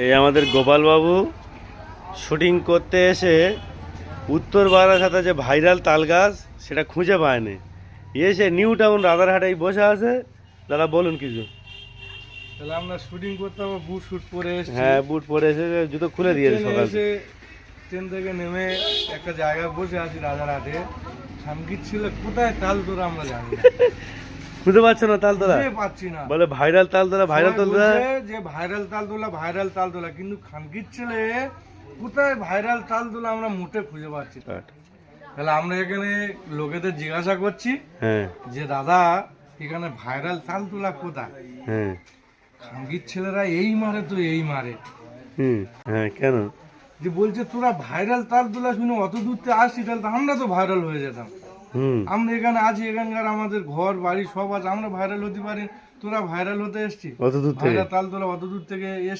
এই আমাদের গোপাল বাবু শুটিং করতে এসে উত্তর বারাসাতে যে ভাইরাল তাল গাছ সেটা খুঁজে পায়নি, এসে নিউ টাউন রাজারহাটেই বসে আছে। দাদা বলুন কিছু। তাহলে আমরা শুটিং করতে হবে, বুট শুট পরে এসেছি। হ্যাঁ, বুট পরে এসে জুতো খুলে দিয়েছে সকাল থেকে। ট্রেন থেকে নেমে একটা জায়গায় বসে আছি রাজারহাটে। সামগীত ছিল কোথায় তাল তোরা আমরা জানি না, খুঁজে পাচ্ছে না তাল তোলা, পাচ্ছি না। বলে ভাইরাল তাল তোলা, ভাইরাল তাল তোলা, যে ভাইরাল তাল তোলা, ভাইরাল তাল তোলা, কিন্তু খানগীত ছেলে কোথায় ভাইরাল তাল তোলা আমরা মোটে খুঁজে পাচ্ছি না। তাহলে আমরা এখানে লোকেদের জিজ্ঞাসা করছি যে দাদা এখানে ভাইরাল তাল তোলা কোথায়? খানগীত ছেলেরা এই মারে তো এই মারে। হ্যাঁ, কেন? যে বলছে তোরা ভাইরাল তাল তোলা শুনে অত দূর থেকে আসছি, তাহলে তো আমরা তো ভাইরাল হয়ে যেতাম। আমরা এখানে আছি, এখানকার আমাদের ঘর বাড়ি সব আছে, আমরা ভাইরাল হতে পারি, তোরা ভাইরাল হতে এসছি? অত দূর থেকে তাল তোলা অত দূর থেকে এসছি।